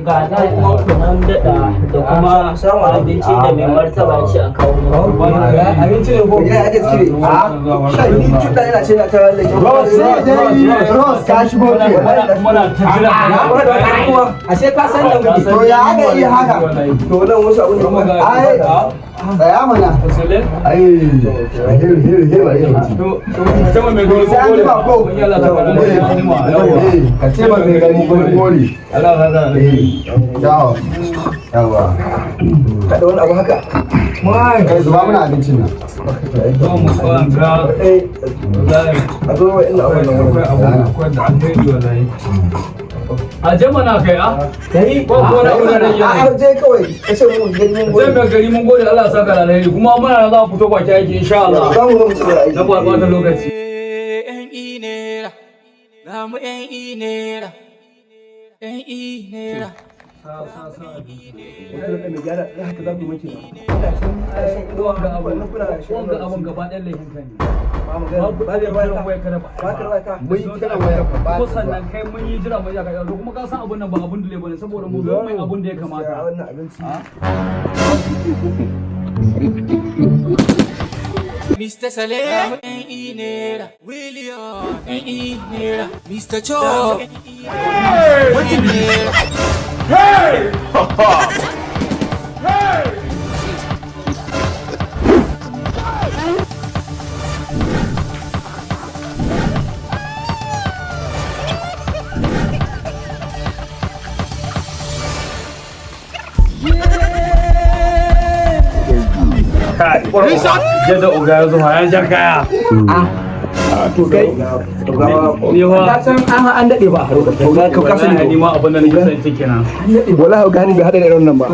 ga na kuma kunan daɗa da kuma abinci da mai martaba ce a kawo abinci ne ko ya ake cire shan ni cuta yana ce na ta lake Ross ka shigo ke muna tafiya ashe ka san da muke to ya aka yi haka to nan wasu abu ne ai tsaya mana ai hir ba yin to sama mai gori sai an ba ko ka ce ba mai gani gori Allah yawa yawa kada wani abu haka mai kai zuba mana abincin nan mu kwanga a zo wa ina akwai da alheri wallahi a jamana kai kai ko ko na wurin a je kawai kace mun gani mun zai mai gari mun gode Allah ya saka da alheri kuma muna za mu fito kwaki aiki insha Allah za mu zo mu ci aiki na ba ta lokaci en inera ga mu en inera wanga abun gaba ɗayan laifin ka ne ko sannan kai mun yi jira mai yaka yau kuma ka san abun nan ba abun dole bane saboda mu zo mai abun da ya kamata Mr. Salem en inera William en inera Mr. Cho inera yadda oga ya zo ya jar kaya to kai ni wa ka san an dade ba to ga ka kasance ni ma abun da nake son take kenan wallahi gani bai hada da irin nan ba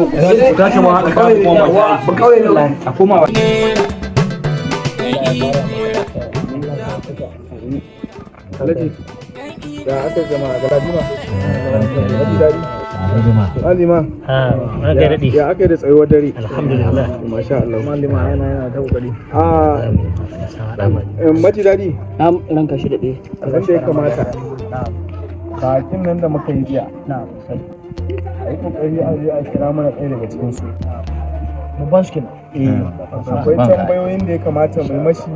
ka ta ma hada ka kuma ba kawai ne a kuma alaji da aka zama galadima Malima. ranka daɗe Ya aka yi da tsayuwar dare. alhamdulillah Masha Allah. malima yana ta kokari Maji daɗi. ranka shi daɗe Abin da ya kamata. Kakin nan da muka yi jiya. na sai A yi kokari a je a kira mana ɗaya daga cikin su. mu ba shi Akwai tambayoyin da ya kamata mu yi mashi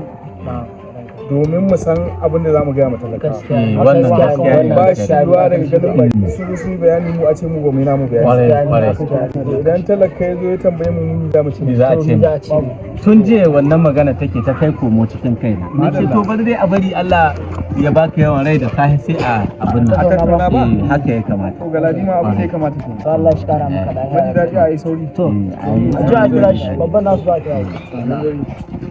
domin mu san abin da za mu gaya mata talaka. wannan gaskiya ne Ba shi ruwa daga ganin baki su yi bayani mu a ce mu ba mu yi namu bayani. Idan talaka ya zo ya tambaye mu mun za mu ce. za a ce tun jiya wannan magana take ta kai komo cikin kaina ni ce to bari dai a bari Allah ya baka yawan rai da sahi sai a abin nan A tattauna ba? haka ya kamata To galadima abin da ya kamata ke. Allah shi kara maka Maji daɗi a yi sauri. to a ji a kira shi babban nasu ba a kira shi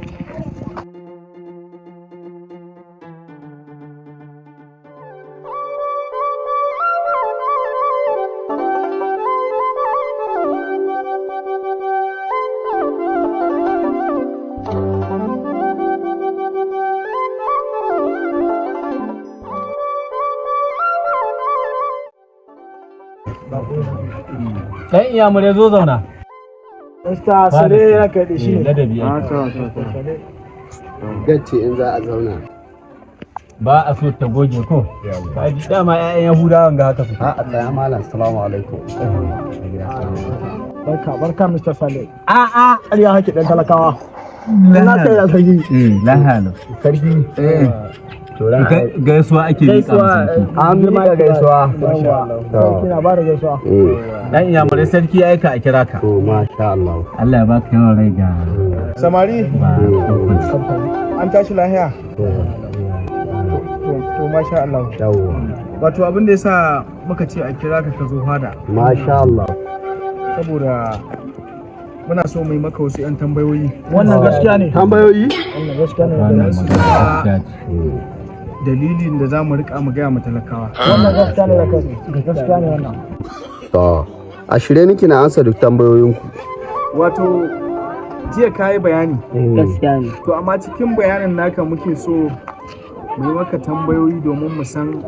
kan iya mu zo zauna Mr. Sare ya kai da shi ne ladabi Gacce in za a zauna. ba a so ta goge ko ka ji dama ƴaƴan yahudawan ga haka su A tsaya malam, salamu alaikum. barka Mr. Sale a ƙarya hake dan talakawa ina kai da sarki lahalo Sarki. gaisuwa ake yi An bi da gaisuwa. sarki na ba da gaisuwa dan iya mu sarki ya aika a kira ka To, masha Allah. Allah ya baka yawan rai ga Samari, an tashi lahiya. To, masha Allah. Yawwa. Wato abin da ya sa muka ce a kira ka zo fada. Masha Allah. Saboda muna so mu yi maka wasu 'yan tambayoyi. wannan gaskiya ne Tambayoyi? wannan gaskiya ne wannan su magana da- gaskiya Dalilin da za mu rika mu gaya mu talakawa. wannan gaskiya ne da kai gaskiya ne wannan To, a shirye nake na ansa duk tambayoyinku. Wato, jiya ka yi bayani. gaskiya ne To, amma cikin bayanin naka muke so mu yi maka tambayoyi domin mu san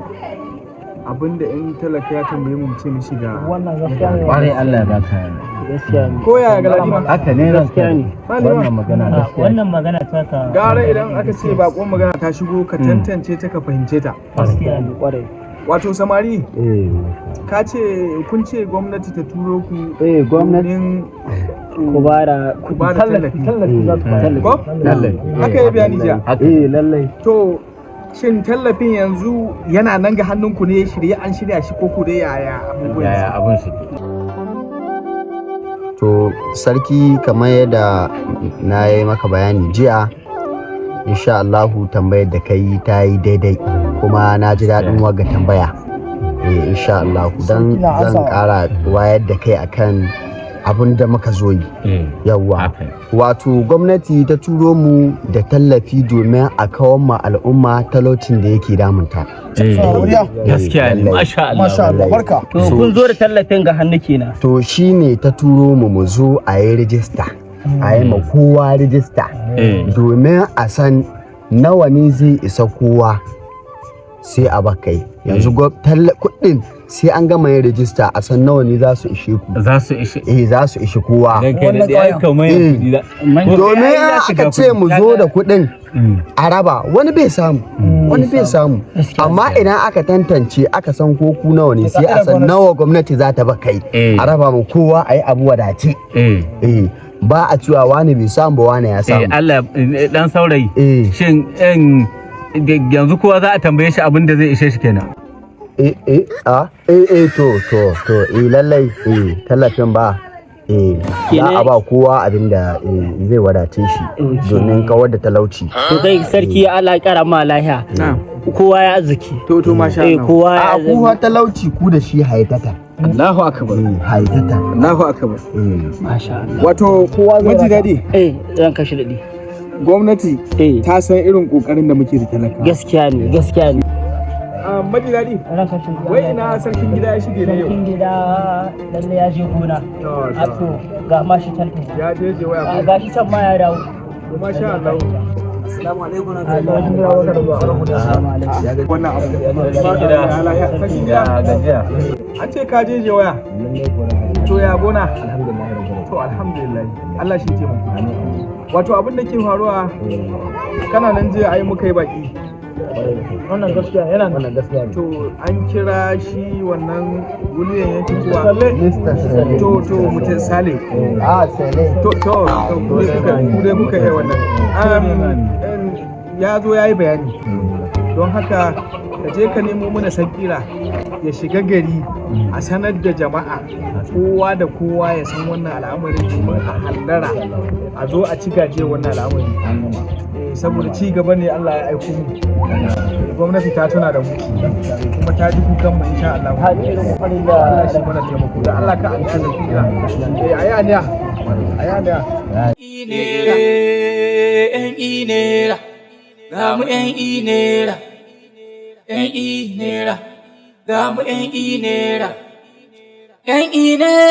abin da in talaka ya tambaye mu ce mishi ga. wannan gaskiya ne kwarai Allah ya baka yawan gaskiya ne Ko yaya ga ladima? haka ne gaskiya ne wannan magana gaskiya wannan magana ta ka Gara idan aka ce bakon magana ta shigo ka tantance ta ka fahimce ta. gaskiya ne kwarai Wato samari, ka ce kun ce gwamnati ta turo ku gwamnati ku bara tallafi. Ko? lallai Haka ya bayani jiya. lallai To, shin tallafin yanzu yana nan ga hannunku ne an shirya shi ko ku dai yaya abubuwan? yaya abin shi To sarki kamar yadda na yi maka bayani jiya, insha Allahu tambayar da kai ta yi daidai kuma na ji daɗin waga tambaya. Insha Allahu dan zan ƙara wayar da kai akan abin da muka zo yi. Yawwa. Wato gwamnati ta turo mu da tallafi domin a kawar ma al'umma talaucin da yake damunta. gaskiya ne masha Allah barka. to kun zo da tallafin ga hannu kenan. To shine ta turo mu zo a yi rijista, a yi ma kowa rijista domin a san nawa ne zai isa kowa sai a bakai. Yanzu kuɗin sai an gama yin rijista a san nawa ne za su ishe ku. za su ishe Za su ishe kowa. domin Domin aka ce mu zo da kuɗin a raba wani bai samu, amma idan aka tantance aka san ko ku nawa ne sai a san nawa gwamnati za ta bakai a raba mu kowa a yi abu wadace. Ba a cewa wani bai samu ba wani ya samu. Allah dan saurayi shin yanzu kowa za a tambaye shi abin da zai ishe shi kenan. To lallai tallafin ba za a ba kowa abin da zai wadace shi domin kawar da talauci. To kai sarki Allah ya kara ma lafiya. Kowa ya arziki. To masha Allah. Kowa ya A kowa talauci ku da shi haitata. Allahu akbar. Haitata. Allahu akbar. Masha Allah. Wato mun ji daɗi. Zan kashi daɗi. Gwamnati ta san irin kokarin da muke da talaka. Gaskiya ne. Maji daɗi. Wai ina sarkin gida ya shige ne yau. Sarkin gida lalle ya je gona. To ga mashi can. Ya je waya. Ga shi can ma ya dawo. Masha Allah. Assalamu alaikum. Wannan abu. Sarkin gida. An ce ka je waya. To ya gona. To alhamdulillah. Allah shi taimako. Wato abin da ke faruwa kana nan je ai muka yi baki. Wannan gaskiya yana wannan gaskiya. To an kira shi wannan guliyan yake zuwa. To mutum Sale. Sale. To kudai muka yi wannan. Ya zo ya yi bayani. Don haka ka je ka nemo mana sakira ya shiga gari a sanar da jama'a kowa da kowa ya san wannan al'amarin domin a hallara a zo a ci gaje wannan al'amari saboda ci gaba ne Allah ya aiko mu. Gwamnati ta tuna da mu kuma ta ji kukan mu insha Allah. Allah shi mana taimako da Allah ka amsa da kira. Ayaniya. Inera, ga mu inera, inera, ga mu inera, inera.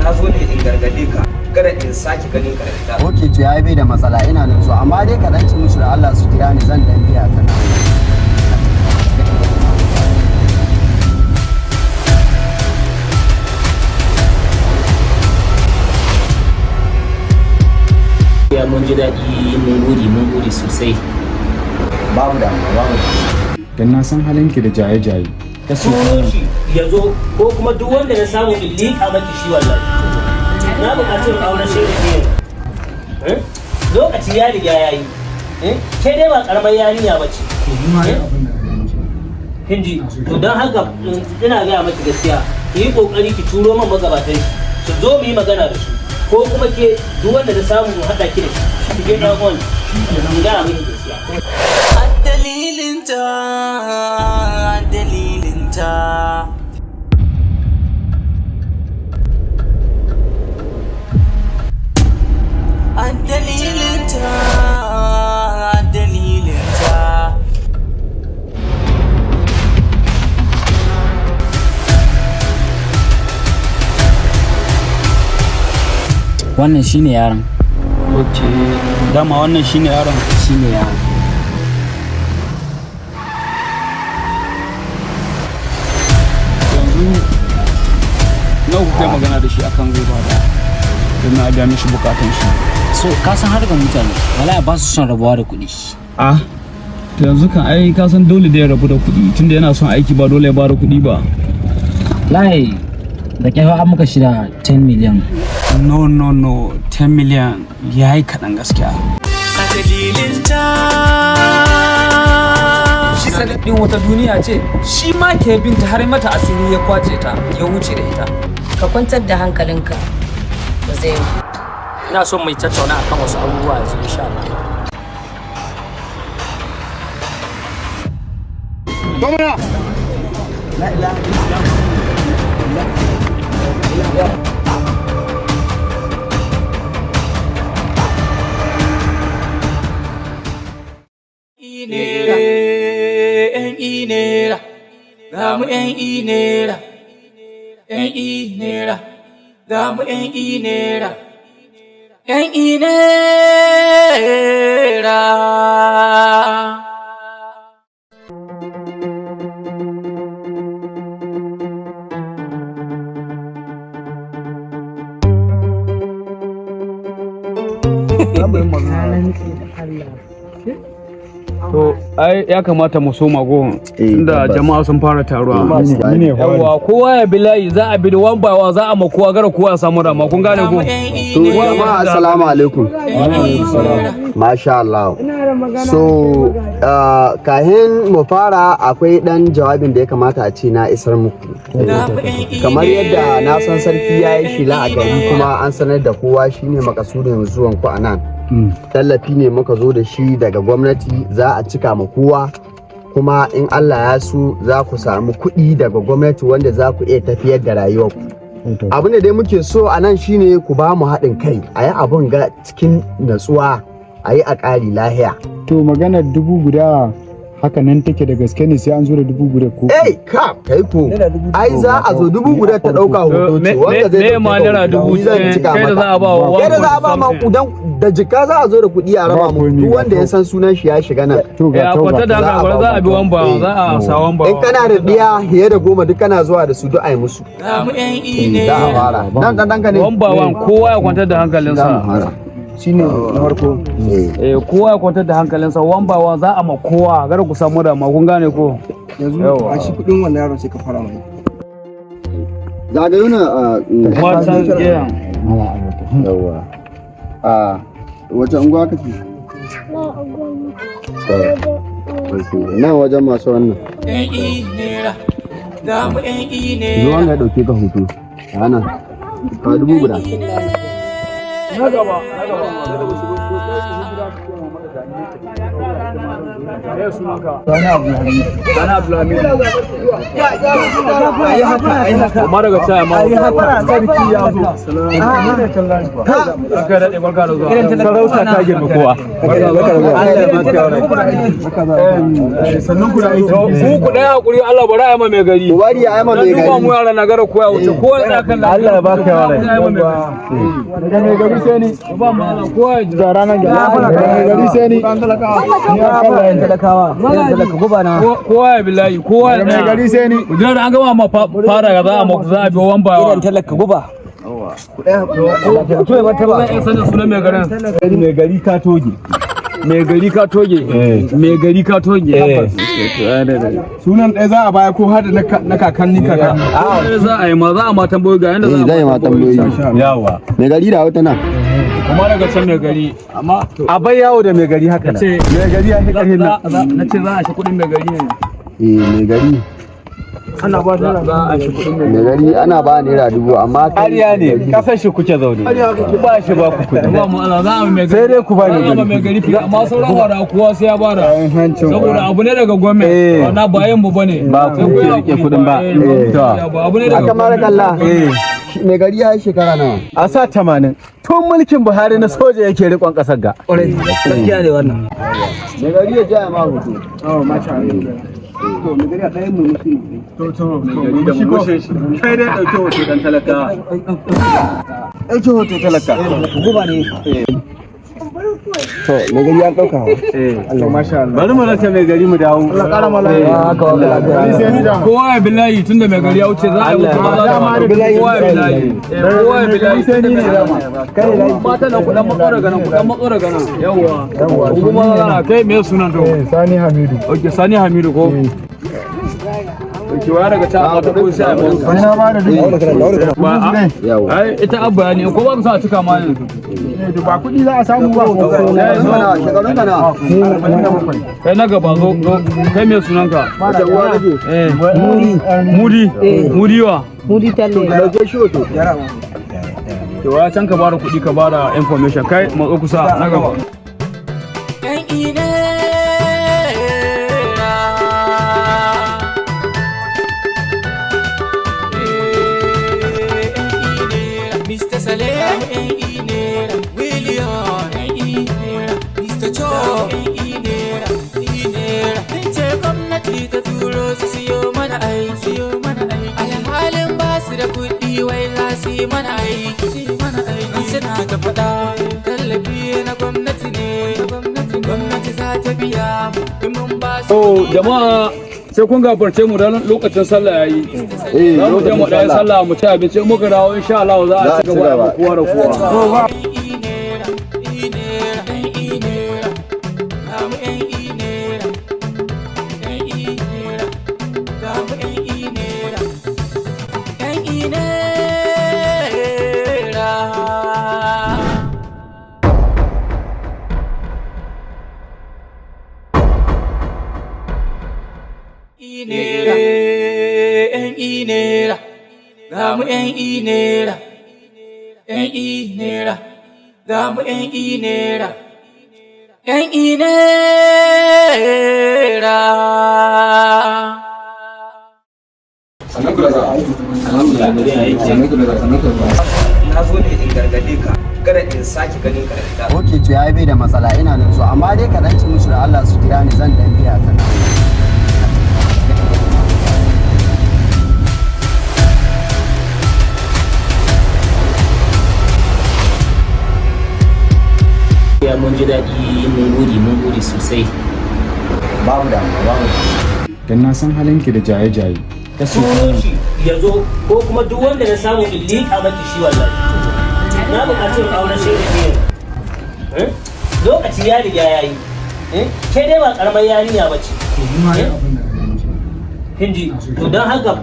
Na zo ne in gargade ka kada in sake ganin ka da ita. Ok, to ya bai da matsala ina nan zuwa, amma dai ka ci musu da Allah su jira ni zan dan biya ta nan. Ya mun ji daɗi mun gode sosai. Babu da. Dan na san halinki da jaye-jaye. Da su shi ya zo ko kuma duk wanda na samu in liƙa maki shi wallahi. Na buƙaci auren shi ne. Lokaci ya riga ya yi. Ke dai ba ƙaramar yarinya ba ce. Hinji, to don haka ina gaya maki gaskiya, ki yi ƙoƙari ki turo man magabatan su zo mu yi magana da su. Ko kuma ke duk wanda na samu mu haɗa ki da shi, ki je ɗan uwan, in gaya maki gaskiya. Dalilinta. Wannan shine yaron. Okay. Dama wannan shine yaron. Shine yaron. Yanzu nawa kuka magana da shi akan zai bada? domin a biya mishi bukatun shi. So ka san har ga mutane wallahi ba su son rabuwa da kuɗi. Ah, to yanzu kan ai ka san dole da ya rabu da kuɗi tunda yana son aiki ba dole ya bada kuɗi ba. Lai da kai an muka shida 10 million. No 10 million yayi kaɗan gaskiya. A dalilin ta Shi sanadin wata duniya ce, shi ma ke binta har mata asiri ya kwace ta, ya wuce da ita. Ka kwantar da hankalinka ba zai yi. Ina son mai tattauna akan wasu abubuwa yanzu insha Allah. Inera, gamu inera, inera, gamu inera, inera. To ai ya kamata mu soma gohon tunda jama'a sun fara taruwa. Yawwa kowa ya bi layi za a bi da one by one za a ma kowa gara kowa ya samu dama kun gane ko. To jama'a assalamu alaikum. Masha Allah. So kahin mu fara akwai dan jawabin da ya kamata a ce na isar muku. Kamar yadda na san sarki ya yi shila a gari kuma an sanar da kowa shine makasudin zuwan ku a nan. Tallafi ne muka zo da shi daga gwamnati za a cika ma kowa kuma in Allah ya so za ku samu kuɗi daga gwamnati wanda za ku iya tafiyar da rayuwarku. Abin da dai muke so a nan shine ku ba mu haɗin kai a yi abin ga cikin natsuwa a yi a ƙari lahiya. To maganar 1000 haka nan take da gaske ne sai an zo da 1000 ko? Kai ko ai za a zo 1000 ta ɗauka hoto ce wanda zai ne ma naira 1000 kai da za a ba wa kai da za a ba ma kudan da jika za a zo da kuɗi a raba mu duk wanda ya san sunan shi ya shiga nan. To ga kwata da haka za a bi wan ba za a sa wan ba. In kana da biya fiye da 10 duk kana zuwa da su duk ai musu. Za a fara. Dan ka ne. Wan ba wan kowa ya kwantar da hankalinsa. Shine na farko. Kowa ya kwantar da hankalinsa wan ba wan za a ma kowa gara ku samu da ma kun gane ko. Yanzu a shi kudin wannan yaron sai ka fara mai. Zagayo na Wata gidan. yawa. Wace unguwa kake? Na wajen masu wannan. Zo wanda ya dauke ka hoto. Ana. Ka 1000. Na gaba. Sana Abdulhamid. Ai haka. Kuma daga caya ma. Ai haka sarki ya zo. Barka da barka da zuwa. Sarauta ta girma kowa. Sannan ku da aiki. Ku dai hakuri Allah bari a mai gari. Bari ya ma mai Duba mu gari. yara na gara koya wuce ko ya kan Allah ya baka yawa rai. Daga mai gari sai ni. Ba mu Allah kowa ya Da ranar gari sai ni. Ni ya kalla yan talakawa. Talaka guba na. kowa ya bilayi kowa ya Mai gari sai ni. Idan an gama ma fara ga za a bi wan ba Idan talaka guba. to ya bata ba sanin sunan mai garin Mai gari ka toge. mai gari ka toge mai gari ka toge Sunan ɗaya za a baya ko har da na kakanni kaka. za a yi ma za a ma tambayoyi ga yanda za a Zai ma tambayoyi. Yawa. Mai gari da wata nan. kuma daga can mai gari amma A bai yawo da mai gari haka nan. ce Mai gari ya fi ƙarfin nan. na ce za a shi kuɗin mai gari ne Mai gari. Ana ba da za a shi kuɗin Mai gari ana ba naira 1000 amma ƙarya ne kasar shi kuke zaune. Ba shi ba ku kuɗi. ba mu Allah za a mai gari Sai dai ku ba ni za a gari. mai gari fiye amma sauran wada kowa sai ya bada saboda abu ne daga gwamnati wannan bayan mu bane Ba ku ke rike kuɗin ba. ba abu ne daga aka mara kalla. Mai gari ya yi shekara nawa? A sa 80. Tun mulkin Buhari na soja yake riƙon ƙasar ga. Gaskiya ne wannan. Mai gari ya ja ma hoto. Kai dai ɗauke hoto ɗan talaka. Ɗauke hoto talaka. Guba ne. To, mai gari an ɗauka. Allah masha Allah. Bari mu rasa mai gari mu dawo. Allah ƙara malaya. kowa ya bilayi tunda mai gari ya wuce za a yi wuce maza da mata kowa ya bilayi kowa ya bilayi tunda mai gari mata nan kudan matsora ganan yawwa kuma kai me sunan to Sani Hamidu. okay Sani Hamidu ko kiwa daga ta a ko sai a mai Wani na ba da dubu. ai ita abba ne ko ba mu sa cika ma ne Ba kuɗi za a samu ba. shekarun ka na kai na gaba zo kai me sunan ka mudi wa Mudi talle. kiwa can ka bada kuɗi ka bada information kai matso kusa na gaba Mr. Salem, William, Mr. Joe, ce gwamnati ta turo su siyo mana aiki, alhalin ba su da kuɗi wai za su yi mana aiki, suna ta faɗa tallafi na gwamnati ne, gwamnati za ta biya mun ba su. jama'a sai kun gafarce mu dan lokacin sallah yayi za mu je mu ɗaya sallah mu ci abinci muka dawo insha Allah za a ci gaba da kowa da kowa Gamu ‘yan inera, ‘yan inera, gamu ‘yan inera, ‘yan inera. Na zo ne in gargade ka, kada in sake ganin ka da ita. Ok, to ya bai da matsala ina nan zuwa amma dai ka ci musu da Allah su jira ni zan dan biya ka na. Ya mun ji daɗi mun gode sosai. Babu da babu. Dan na san halinki da jaye-jaye. Da sunan shi ya zo ko kuma duk wanda na samu in liƙa maki shi wallahi. Na buƙaci auren shi da lokaci ya riga ya yi. Ke dai ba ƙaramar yarinya ba ce. Hindi, to don haka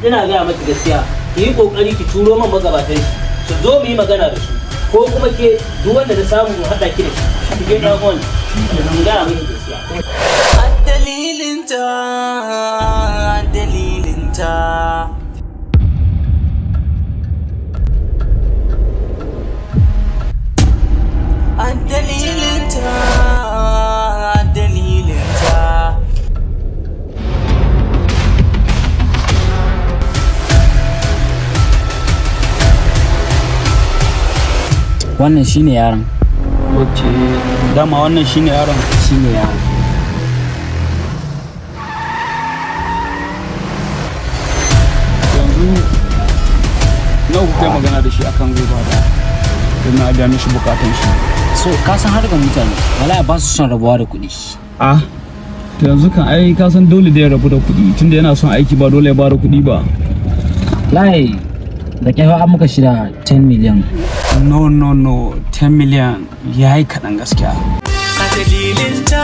ina gaya maki gaskiya, ki yi ƙoƙari ki turo man magabatan shi, su zo mu yi magana da su. Ko kuma ke duk wanda na samu mu haɗa ki da shi, ki je ɗan wani, in gaya miki gaskiya. Dalilinta, dalilinta. Dalilinta, dalilinta. Wannan shine yaron. okay dama wannan shine yaron Shine yaron. yanzu nawa kuka yi magana da shi akan zai bada don na biya mishi bukatun shi So ka san harkar mutane wallahi ba su son rabuwa da kuɗi. to yanzu kan ai ka san dole da ya rabu da kuɗi tunda yana son aiki ba dole ya bada kuɗi ba Lai da kai an muka shirya 10 million. no 10 million ya yi kaɗan gaskiya Dalilinta.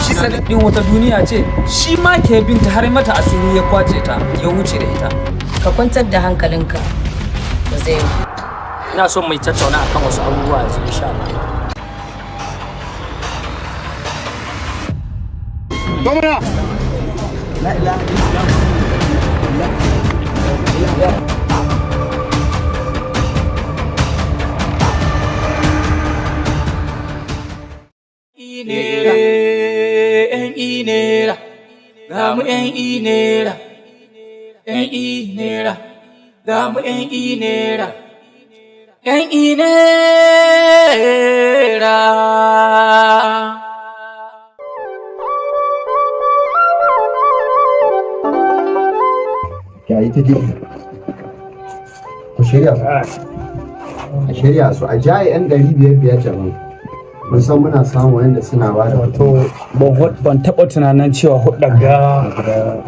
Shi sanadin wata duniya ce shi ma ke binta har mata asiri ya kwace ta ya wuce da ita. Ka kwantar da hankalinka ba zai yi. Ina son mai tattauna akan wasu abubuwa yanzu insha Allah. Inera, ‘yan inera, gamu ‘yan inera, ‘yan inera, gamu ‘yan inera, ‘yan inera. Ya yi ta girki. Ku shirya. a shirya su a jaye 'yan 500 jama'a mun san muna samu wanda suna ba da to ban taɓa tunanin cewa hudar ga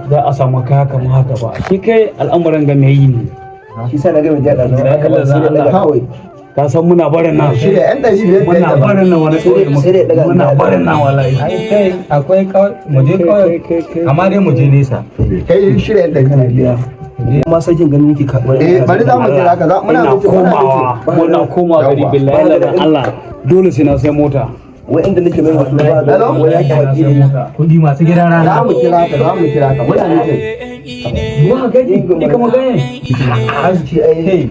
za a samu kaya kamar haka ba shi kai al'amuran ga mai yi ne shi sa na ga mai jada da kallon sa Allah kawai ka san muna barin nan shirya 'yan 500 muna barin nan wani kauye muna barin nan wallahi kai akwai mu je kauye amma dai mu je nesa kai shirya 'yan 500 ma sakin ganin ki karɓar bari za mu jira ka muna komawa gari billahi da Allah dole sai na sai mota wai inda nake mai wasu ba Hello? wai ya ke wakili kudi masu gidan za rana mu kira ka muna nufin Muna gaji ni kama ganye arziki ai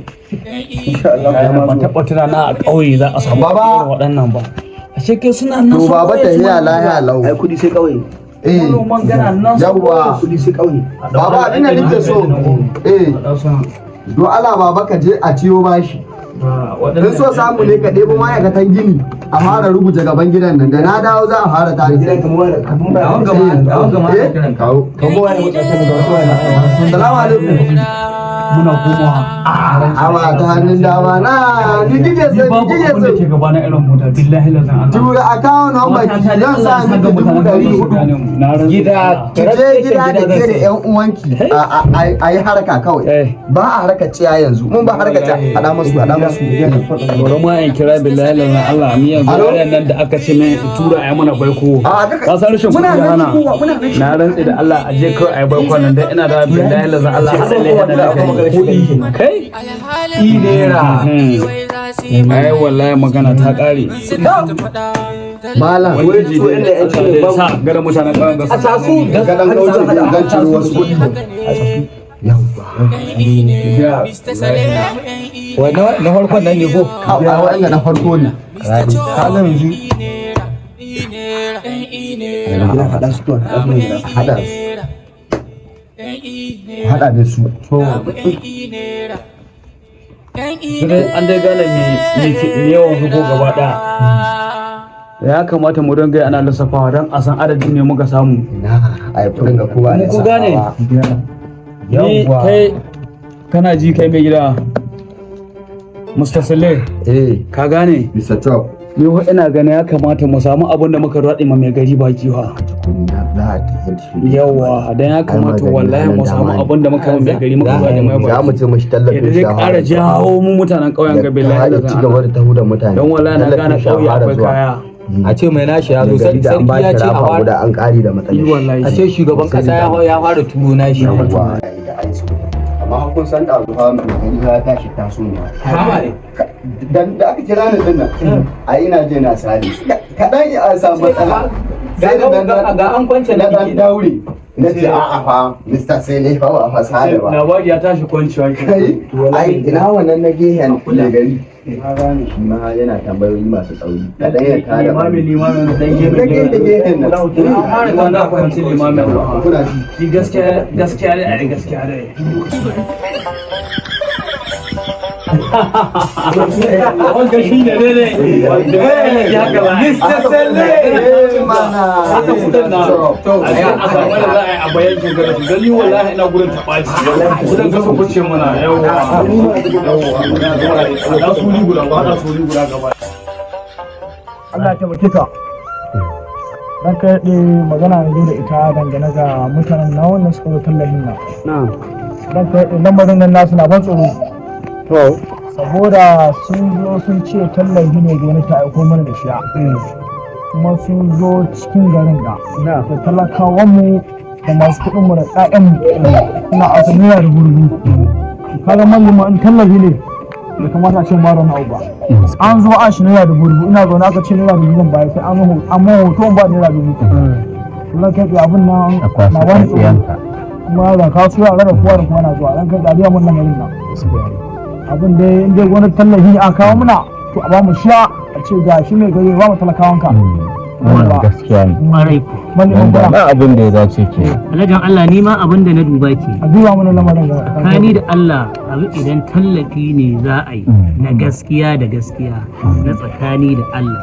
insha Allah ya ban ma taɓa tunana a ƙauye za a samu Baba. irin waɗannan ba a shekai suna nan to baba ta hiya lahiya lau ai kudi sai kawai manoman gana nan su yawwa kudi sai kauye baba abin da nake so do Allah baba ka je a ciyo bashi in so samu ne ka ɗebo ma'aikatan gini a fara rubuta gaban gidan nan da na dawo za a fara tare gidan kamar ba awon gama kawo kamar wani mutane da wasu wani salamu alaikum muna komawa awa ta hannun dama na ni kike ni so babu kike abin da so ke gaba na irin mota billahi lazan Allah tura account number ki zan sa miki 400 gida ki je gida da ke da yan uwanki a yi haraka kawai ba a harkar ciya yanzu mun ba harkar ciya hada musu bari ma in kira billahi lazan Allah ni yanzu yaran nan da aka ce min tura ayi mana baiko ka san rashin kuɗi hana na rantsi da Allah a je kawai ayi baiko nan dan ina da billahi lazan Allah hada ne da kuɗi kai idera ai wallahi magana ta kare malam wai so inda yan ce ba sa gara mutanen ƙauyen gasa a tasu gadan kauce zan ciro wasu kuɗi na farkon nan ne ko a wa'anda na farko ne ka ga yanzu hada su to hada su hada da su an dai gane me yawan su ko gaba ɗaya ya kamata mu dinga ana lissafawa don a san adadin ne muka samu na ai kudin ga kowa ne ku gane ni kai kana ji kai mai gida Mr. Sule ka gane Mr. Chop ni ho ina ganin ya kamata mu samu abin da muka raɗe ma mai gari baki ha yawa dan ya kamata wallahi mu samu abin da muka mai gari muka raɗe mai baki za mu ce mashi tallafin yadda zai ƙara jawo mu mutanen ƙauyen gabe ya ci gaba da taho da mutane don wallahi na gane ƙauye akwai kaya a ce mai nashi ya zo sarki ya ce a fara an ƙari da matsayi a ce shugaban kasa ya fara turo nashi amma kun san da abu hawa mai gani ya tashi taso ne dan da aka kira ni din nan a ina je na sare kadan ya samu matsala sai da ga an kwance na dan daure na ce a fa Mr. Sele fa ba fa sare ba labari ya tashi kwanciya kai ai ina wannan na gehen da gari shi ma yana tambayoyi masu tsauri kadan ya tare limamin dan gehen nan har da na kwanci limamin kuna shi gaskiya ne a gaskiya ne wanda shi ne ne ya gaba Mr. Sele mana haka kudin na to a samu da za a yi a bayan shugaba su gani wallahi ina gurin taɓaci kudin ga su kuce mana yawa da su guda ba da su guda gaba Allah ya taimake ka. Dan ka yaɗe magana ne da ita dangane ga mutanen na wannan suka zo tallafin nan. Dan ka yaɗe lambarin nan nasu na ban tsoro. Saboda sun zo sun ce tallafi ne gwamnati ta aiko mana da shiya. Kuma sun zo cikin garin da talakawanmu da masu kuɗinmu da ƴaƴanmu suna asa naira da gurbi. Kaga mallama in tallafi ne bai kamata a ce mara na ba an zo a shi naira da gurbi ina zaune aka ce naira da zan bayar sai an ma hoto ba naira da gurbi kuma kai abin nan na wani tsoro kuma da kasuwa a rada kowa da kuma na zuwa dan kai dariya mun nan garin nan abin dai in dai wani tallafi a kawo muna to a ba mu sha a ce ga shi mai gari ba mu talakawanka gaskiya ne Ƙwarai ku. wanda ba abin da ya dace ke Alhajin Allah ni ma abin da na duba ke. A duba mana lamarin ga. Kani da Allah abu idan tallafi ne za a yi na gaskiya da gaskiya na tsakani da Allah.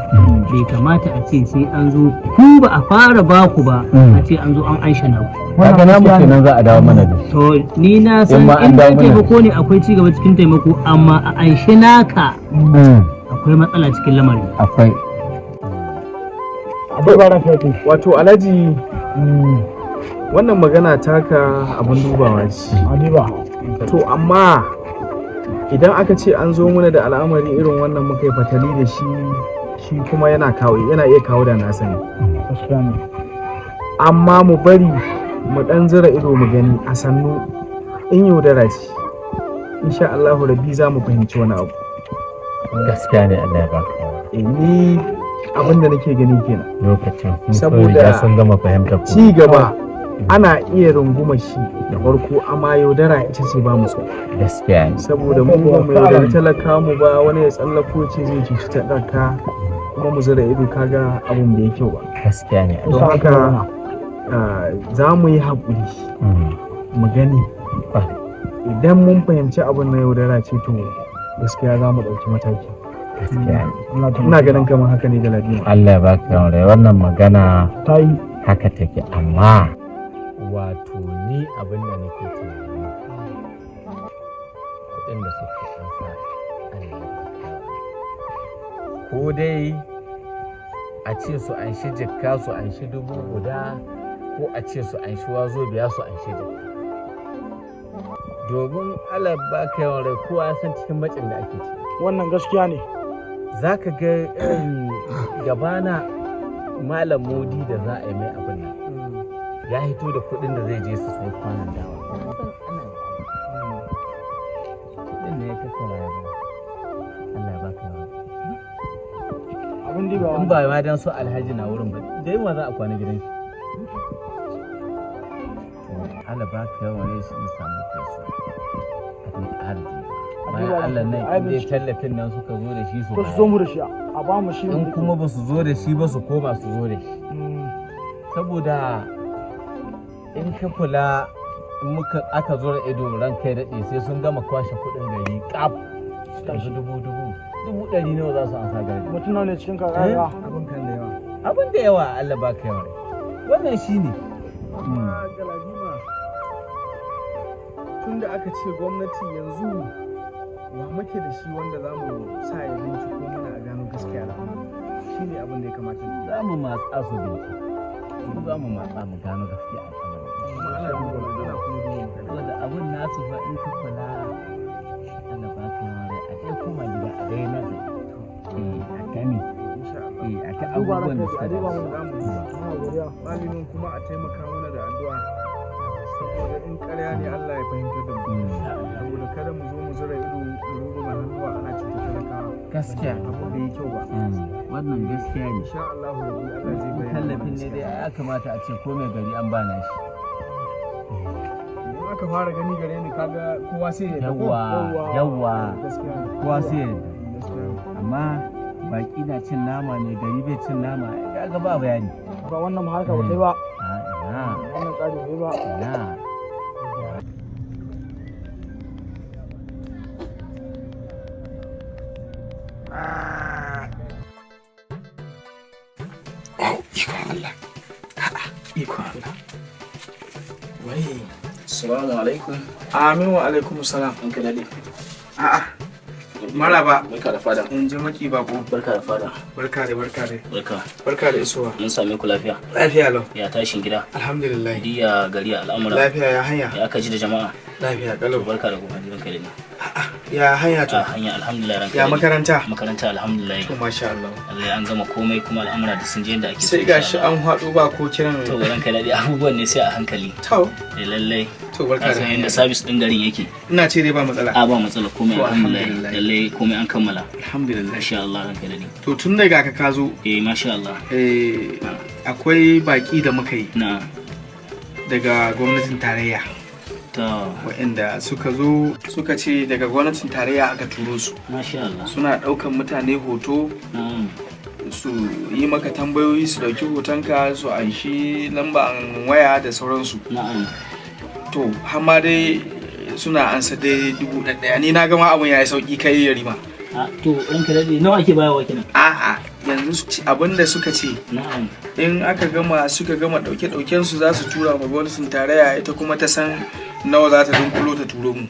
Bai kamata a ce sai an zo ku ba a fara baku ba a ce an zo an aisha na ku. haka na muke nan za a dawo mana da shi To ni na san in dai taimako ne akwai cigaba cikin taimako amma a aishi naka akwai matsala cikin lamarin. akwai wato alhaji wannan magana taka abin dubawa ce to amma idan aka ce an zo mana da al'amari irin wannan muka yi fatali da shi kuma yana iya kawo da na sani amma mu bari mu dan zira ido mu gani a sannu in yaudara ce insha Allahu rabbi za mu fahimci wani abu gaskiya ne Allah ya baka ni abin da nake gani kenan lokacin saboda sun gama fahimtar ci gaba ana iya runguma shi da farko amma yaudara ita ce ba mu so gaskiya ne saboda mu ba mu yaudari talaka mu ba wani ya tsallako ce zai cuci talaka kuma mu zira ido kaga abin da ya kyau ba gaskiya ne don haka za mu yi haƙuri mu gani idan mun fahimci abin na yaudara ce to gaskiya za mu ɗauki mataki ina ganin kamar haka ne da ladima Allah ya baka yawan rai wannan magana ta yi haka take amma wato ni abin da nake tunani kuɗin da suke ɗansa ko dai a ce su an shi jikka su an shi 1000 ko a ce su an shi wazo biya su an shi jikka domin Allah baka yawan rai kowa ya san cikin macin da ake ciki Wannan gaskiya ne. za ka ga irin gabana malam modi da za a yi mai abin nan ya hito da kuɗin da zai je su sai kwanan dawa kuɗin da ya tattara ya ba Allah ya baka yawa Abin da ba in ba ma dan so alhaji na wurin ba da yawa za a kwana gidan shi Allah baka yawa ne shi samu kasu a dai ƙarfi bayan Allah nan inda tallafin nan suka zo da shi su zo mu da shi a ba mu shi in kuma ba su zo da shi ba su koma su zo da shi saboda in ka kula aka zo da ido ran kai daɗe sai sun gama kwashe kuɗin gari kaf yanzu 1,000 nawa za su ansa gari mutum nawa ne cikin kakara abin kan da yawa abin da yawa Allah ba ka yawa wannan shine galadima tun da aka ce gwamnati yanzu wa muke da shi wanda za mu sa ya binciko mana a gano gaskiya da shi ne abin da ya kamata za mu matsa su bincike su za mu matsa mu gano gaskiya a kamar kuma ana duba magana kuma duba magana wanda abin nasu fa in ka kula Allah ba ka yawa rai a dai koma gida a dai nazari a gani a ta abubuwan da suka dace malamin kuma a taimaka mana da addu'a saboda in ƙarya ne Allah ya fahimtar da mu saboda kada mu zo mu zura ido rungumar hannuwa ana cuta talakawa gaskiya abu bai yi kyau ba wannan gaskiya ne insha Allah rabbi Allah zai bayyana tallafin ne dai ya kamata a ce ko mai gari an bana shi idan aka fara gani gare ni kaga kowa sai ya yawwa gaskiya kowa sai ya gaskiya amma baki na cin nama ne gari bai cin nama kaga ba bayani ba wannan mu harka ba sai ba ina wannan tsari sai ba ina ikon Allah ikon Allah wai Assalamu alaikum. amin wa alaikum salam An ka dade. a'a maraba Barka da fada. in ji maki bako Barka da fada. barka da barka da Barka. barka da isowa Mun same ku lafiya. lafiya lau Ya tashin gida. alhamdulillah Diya gari al'amura. lafiya ya hanya Ya aka ji da jama'a. lafiya To kalau barka da gobe ranka da ni. ya hanya to A hanya alhamdulillah ranka. ya da ni. makaranta Makaranta alhamdulillah. to masha Allah Allah an gama komai kuma al'amura da sun je yadda ake so. sai gashi an haɗu ba ko kiran To ranka da abubuwan ne sai a hankali. to Lallai. to barka da Kasan hanya yadda sabis din garin yake. ina ce dai ba matsala A ba matsala komai To, alhamdulillah. alhamdulillah. Lallai komai an kammala. alhamdulillah Masha Allah ranka da ni. to tun daga ka zo Masha Allah. akwai baki da muka yi Na. daga gwamnatin tarayya To. waɗanda suka zo suka ce daga gwamnatin tarayya aka turo su Masha Allah. suna ɗaukan mutane hoto Na'am. su yi maka tambayoyi su dauki hotonka su anshi lamban waya da sauransu. To hamma dai suna ansa dai 1,000. Ni na gama abun yayi sauki kai Yarima. To ranka dade nawa ake bayarwa kenan? A'a yanzu abinda suka ce in aka gama suka gama dauke su za su tura ma gwamnatin tarayya ita kuma ta san nawa za ta dunkulo ta turo mu.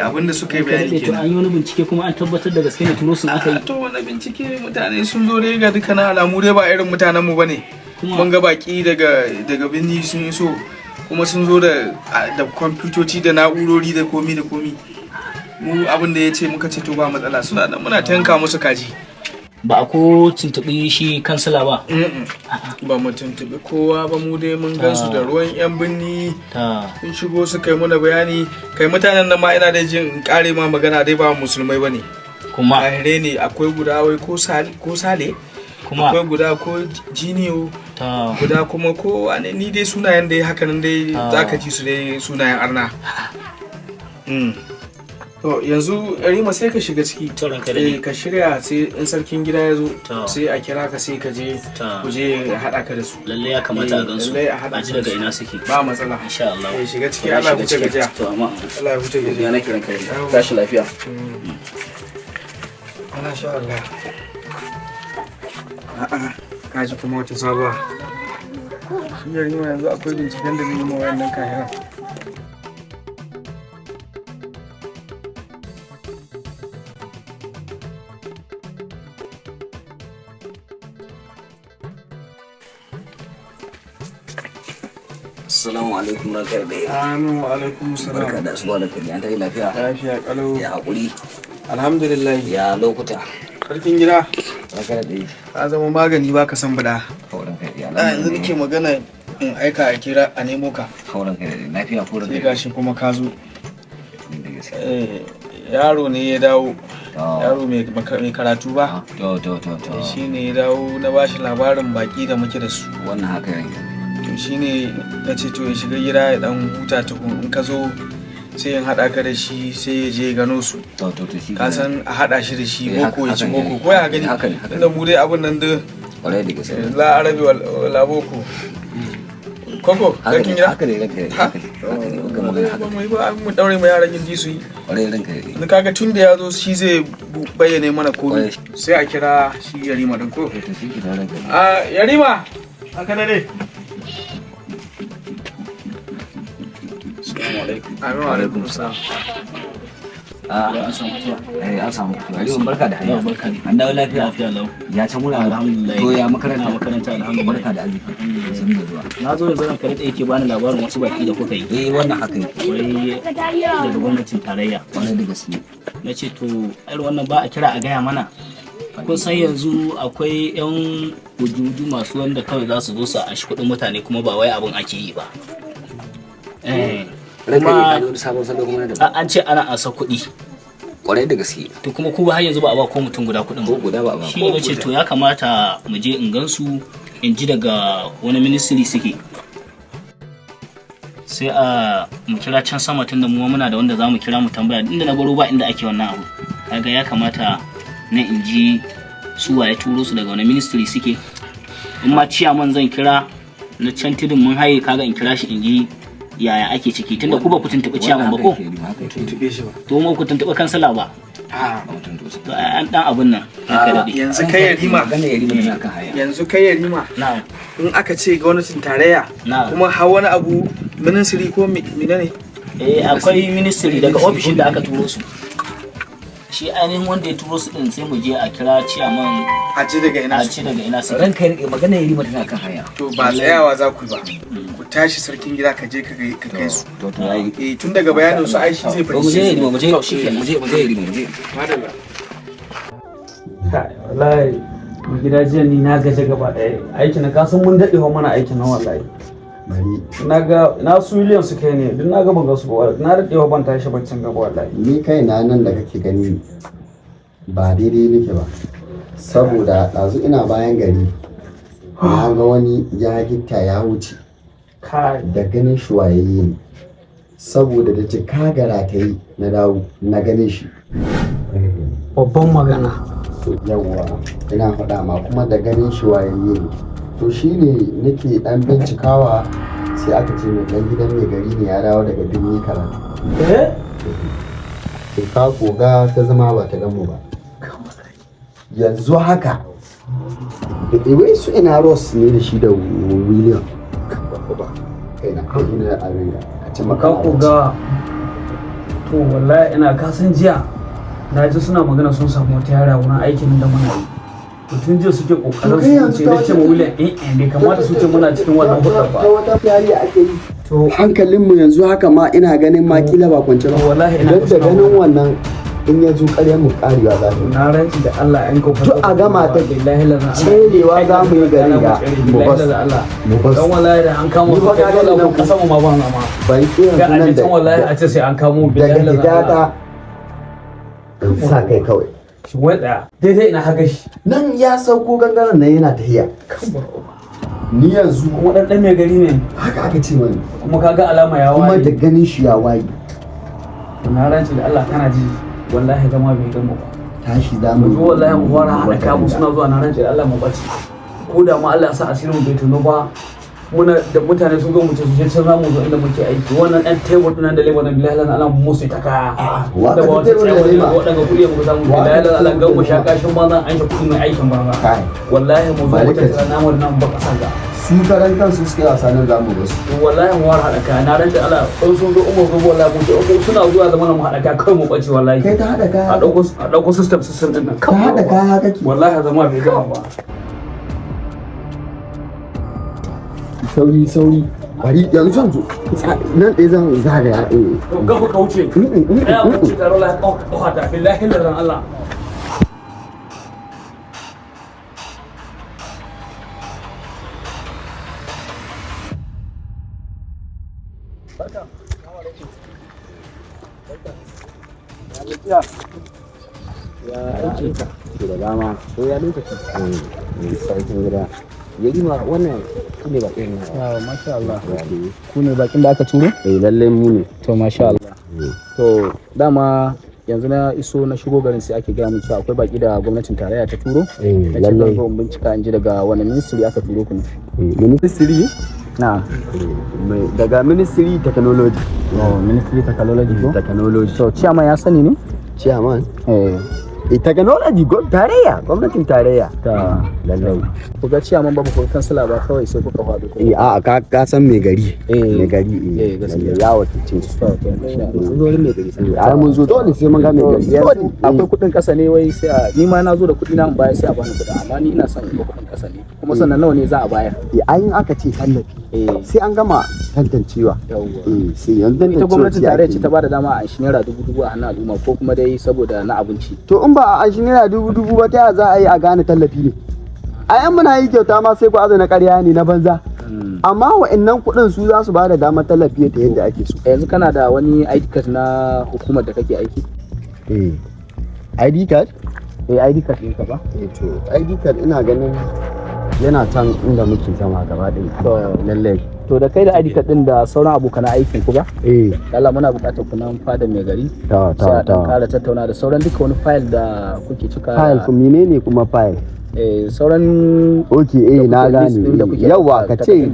Abinda suka yi bayani kenan. To an yi wani bincike kuma an tabbatar da gaske ne turo sun aka yi. To wani bincike mutane sun zo dai ga dukkanin alamu dai ba irin mutanen mu bane. Mun ga baki daga birni sun yi so kuma sun zo da kwamfutoci da na'urori da komi da komi. Mu abin da ya ce muka ce to ba matsala suna nan muna tanka musu kaji. Ba a ko tuntuɓi shi kansila ba? Ba mu tuntuɓi kowa ba mu dai mun gansu da ruwan yan binni sun shigo su kai mana bayani kai mutanen nan ma ina da jin kare ma magana dai ba musulmai bane kuma ahire ne akwai guda wai ko sale kuma akwai guda ko jiniyo guda kuma ko wane ni dai sunayen dai haka nan dai zaka ji su dai sunayen arna. To yanzu Yarima sai ka shiga ciki ka shirya sai in sarkin gida ya zo sai a kira ka sai ka je ku je haɗa ka da su. Lalle ya kamata a gansu a ji daga ina suke. Ba matsala. Insha Allah. Shiga ciki Allah ya huce gajiya. To amma Allah ya huce gajiya. Ya na kiran kai. Tashi lafiya. Masha Allah. Ka ji kuma wata sabuwa. Shi Yarima yanzu akwai binciken da zai yi ma wayannan kayan. Assalamu alaikum na karbe. Amin wa alaikum salam. Barka da asuba da kai. An tayi lafiya. Lafiya kalau. Ya hakuri. Alhamdulillah. Ya lokuta. Sarkin gida. Barka da. Ka zama magani baka san bada. Hauran kai. Yanzu nake magana in aika a kira a nemo ka. Hauran kai. Lafiya ko sai gashi kuma ka zo. Yaro ne ya dawo. Yaro mai karatu ba. To. Shi ne ya dawo na bashi labarin baki da muke da su. Wannan haka ne. To shine na ce to ya shiga gida ya dan huta tukun in ka zo sai in haɗa ka da shi sai ya je gano su. Ka san a haɗa shi da shi boko ya ci boko ko ya gani inda mu dai abun nan da la arabi wala boko. Koko sarkin gida? Haka ne ranka ne. Ba mu daure ma yaran gindi su yi. Ni kaga tun da ya zo shi zai bayyane mana komai. Sai a kira shi Yarima din ko? Yarima haka ne. Assalamu alaikum. An samu mutuwa. Barka da hanya. An dawo lafiya lau. Ya can muna alhamdulillah. To ya makaranta alhamdulillah. Barka da arziki. Sun da zuwa. Na zo yanzu ranka da yake bani labarin wasu baki da kuka yi. Wannan haka yake. Wai daga gwamnatin tarayya. Wannan da gaske. Na ce to irin wannan ba a kira a gaya mana. Kun san yanzu akwai 'yan wujudu masu wanda kawai za su zo su ashi kuɗin mutane kuma ba wai abin ake yi ba. Kuma an ce ana ansa kuɗi. Kwarai da gaske. To kuma ku ba har yanzu ba a ba ko mutum guda kuɗin ba. Guda ba. Shi ne ce to ya kamata mu je in gansu in ji daga wani ministry suke. Sai a mu kira can sama tunda mu muna da wanda za mu kira mu tambaya inda na baro ba inda ake wannan abu. Kaga ya kamata na in ji su waye turo su daga wani ministry suke. In ma ciyaman zan kira na can tudun mun haye kaga in kira shi in ji yaya ake ciki tunda ku ba ku tuntuɓi ciyaman ba ko? Tuntuɓe shi ba. To mu ku tuntuɓi kansala ba. To an dan abun nan. Yanzu kai Yarima. Yanzu kai Yarima. In aka ce gwamnatin tarayya kuma har wani abu ministry ko menene? Akwai ministry daga ofishin da aka turo su. Shi ainihin wanda ya turo su din sai mu je a kira ciyaman a ci daga ina su. Ranka ya magana Yarima tana kan haya. To ba tsayawa za ku ba. Ku tashi sarkin gida ka je ka kai su. Tun daga bayanin su ai shi zai fahimci. Mu je Yarima. Madalla. Wallahi gida jiya ni na gaje gaba ɗaya aikin na kasan mun daɗe mana aikin na wallahi. Na su William su kai ne duk na ga ban ga su ba na daɗe ban tashi baccin gaba wallahi. Ni kai na nan da kake gani ba daidai nake ba saboda ɗazu ina bayan gari na ga wani ya gitta ya wuce da ganin shi wayayye ne saboda da jika gara ta yi na dawo na ganin shi. Babban magana yawwa ina faɗa ma kuma da ganin shi wayayye ne to shine nake dan bincikawa sai aka ce mai dan gidan mai gari ne ya dawo daga birni karatu ka koga ta zama ba ta gamu ba yanzu haka da wai su ina Ross ne da shi da William kai na kai ina abin da a ce maka koga to wallahi ina kasan jiya na ji suna magana sun samu wata yara wurin aikin da muna yi mutum jiya suke kokarin su ce da ce ma William bai kamata su ce muna cikin wannan hudar ba wata fiyari ake yi to hankalinmu yanzu haka ma ina ganin ma kila ba kwance ba wallahi ina da ganin wannan in ya zo ƙaryar mu karewa za ta na ranci da Allah yan kofa to a gama ta billahi la cewa za mu yi gari ga mu bas dan wallahi da an kamo ka ga dole mu kasa mu ma ba ma ban kiran sunan da wallahi a ce sai an kamo billahi la daga gidata sa kai kawai shi wanda daidai ina haka shi nan ya sauko gangaren nan yana tahiya ni yanzu kuma dan mai gari ne haka aka ce mani kuma kaga alama ya waye kuma da ganin shi ya waye na ranci da Allah kana ji wallahi zama bai gama ba tashi da mu zo wallahi mu fara hada kamu suna zuwa na ranci da Allah mu bace ko da ma Allah ya sa asirin bai tuno ba muna da mutane sun zo mu ce su je can zamu zo inda muke aiki wannan ɗan tebur ɗin nan da lebo na billahi lan Allah mu musu ta kaya da ba wata tebur da waɗanda kuɗi mu samu billahi lan Allah ga mu sha kashin ba zan aisha kuɗi mai aikin banza wallahi mu zo mu ta namu nan ba kasan ga su karan kansu suke wasa nan zamu ga su wallahi mu war hada kaya na ranta Allah in sun zo umar zuwa wallahi mu ce suna zuwa zaman mu hada kaya kai mu bace wallahi kai ta hada kaya a dauko system din nan ka hada kaya kake wallahi zama bai gama ba sauri bari yanzu zan zo nan ɗaya zan zagaya ga ku kauce ya wuce taro la ta billahi la Allah da dama to ya lokaci sarkin gida ya yi ma wannan ku ne bakin masha Allah ku ne bakin da aka turo lallai mu ne to masha Allah to dama yanzu na iso na shigo garin sai ake gaya mun cewa akwai baki da gwamnatin tarayya ta turo na ce zan zo in bincika in ji daga wani ministry aka turo ku ne ministry na daga ministry technology ministry technology ko technology to chairman ya sani ne chairman technology gwamnatin tarayya ta lallai ku ga ciyaman babu ko kansila ba kawai sai kuka faɗo a ka san mai gari gaskiya ya wakilce su zuwa mai gari ai mun zo dole sai mun ga mai gari akwai kuɗin ƙasa ne wai sai ni ma na zo da kuɗi na in bayar sai a bani kuɗi amma ni ina son in ga kuɗin ƙasa ne kuma sannan nawa ne za a bayar ayin aka ce tallafi sai an gama tantancewa sai yanzu ita gwamnatin tarayya ce ta bada dama a shi naira 1000 a hannun al'umma ko kuma dai saboda na abinci to in ba a shi naira 1000 ba ta za a yi a gane tallafi ne a yan muna yi kyauta ma sai ku azana ƙarya ne na banza amma wa'annan kuɗin su za su bada damar tallafi ta yadda ake so yanzu kana da wani ID card na hukumar da kake aiki ID card ID card ɗinka ba to ID card ina ganin yana can inda muke zama gaba ɗaya to lallai to da kai da ID card din da sauran abokan aikin ku ba Allah muna buƙatar ku nan fada mai gari sai a ƙara tattauna da sauran duka wani file da kuke cika file ku menene kuma file sauran na gane yawa ka ce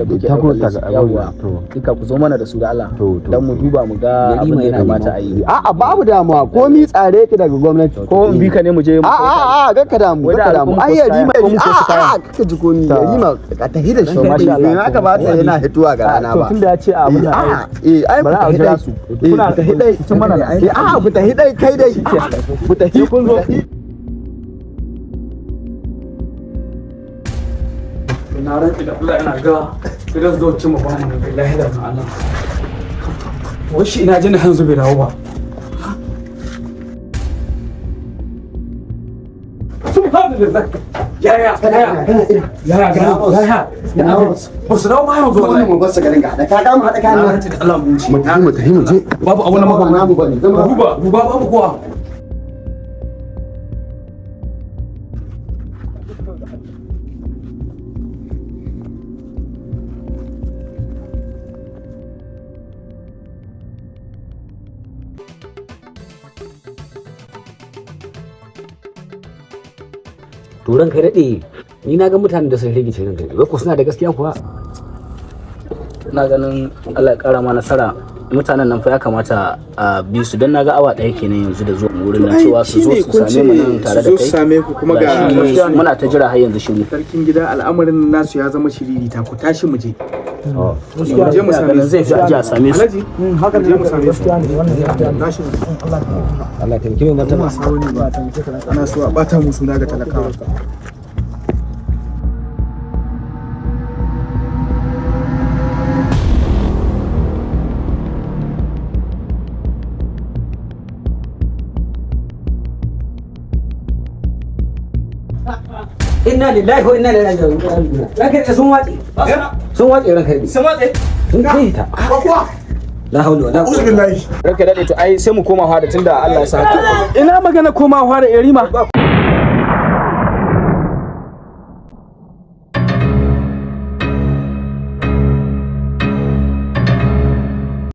yawa duka ku zo mana da su da Allah dan mu duba mu ga abin da ya kamata a yi a'a babu damuwa komi tsare ki daga gwamnati ko in bi ka ne mu je a'a ga ka damu ai yari mai a'a ka ji komi yari ma ka tahi da shi masha Allah haka ba ta yana hituwa ga rana ba to tunda ya ce a abin ai ba a jira su kuna ta hidai tun mana a'a ku ta hidai kai dai ku ta hi kun zo na rantsi da Allah ina ga idan zo ci mu ba mu billahi da Allah wai shi ina jin hanzu bai dawo ba subhanallah ya ba su dawo ba yanzu wallahi mu basa garin ga da ka ga mu hada kan rantsi da Allah mu ci mu tafi mu je babu abu na maka namu bane ruba babu kuwa to ranka daɗe ni na ga mutanen da sun rage ranka daɗe wai ko suna da gaskiya kuwa ina ganin Allah ya ƙara ma nasara mutanen nan fa ya kamata a bi su don naga awa ɗaya kenan yanzu da zuwa wurin nan cewa su zo su same mu nan tare da kai same ku kuma ga muna ta jira har yanzu shiru sarkin gida al'amarin nasu ya zama shiriri ta ku tashi mu je mu je mu same su zai fi aje a same su Alhaji haka je mu same su tashi Allah ta kike mata ba sawuni ba ana so a bata mu suna ga talakawa inna lillahi wa inna ilaihi raji'un ranka sun watsi ranka sun kai ta la hawla wala quwwata billahi ranka dade to ai sai mu koma fara tunda Allah ya sa ina magana koma fara yarima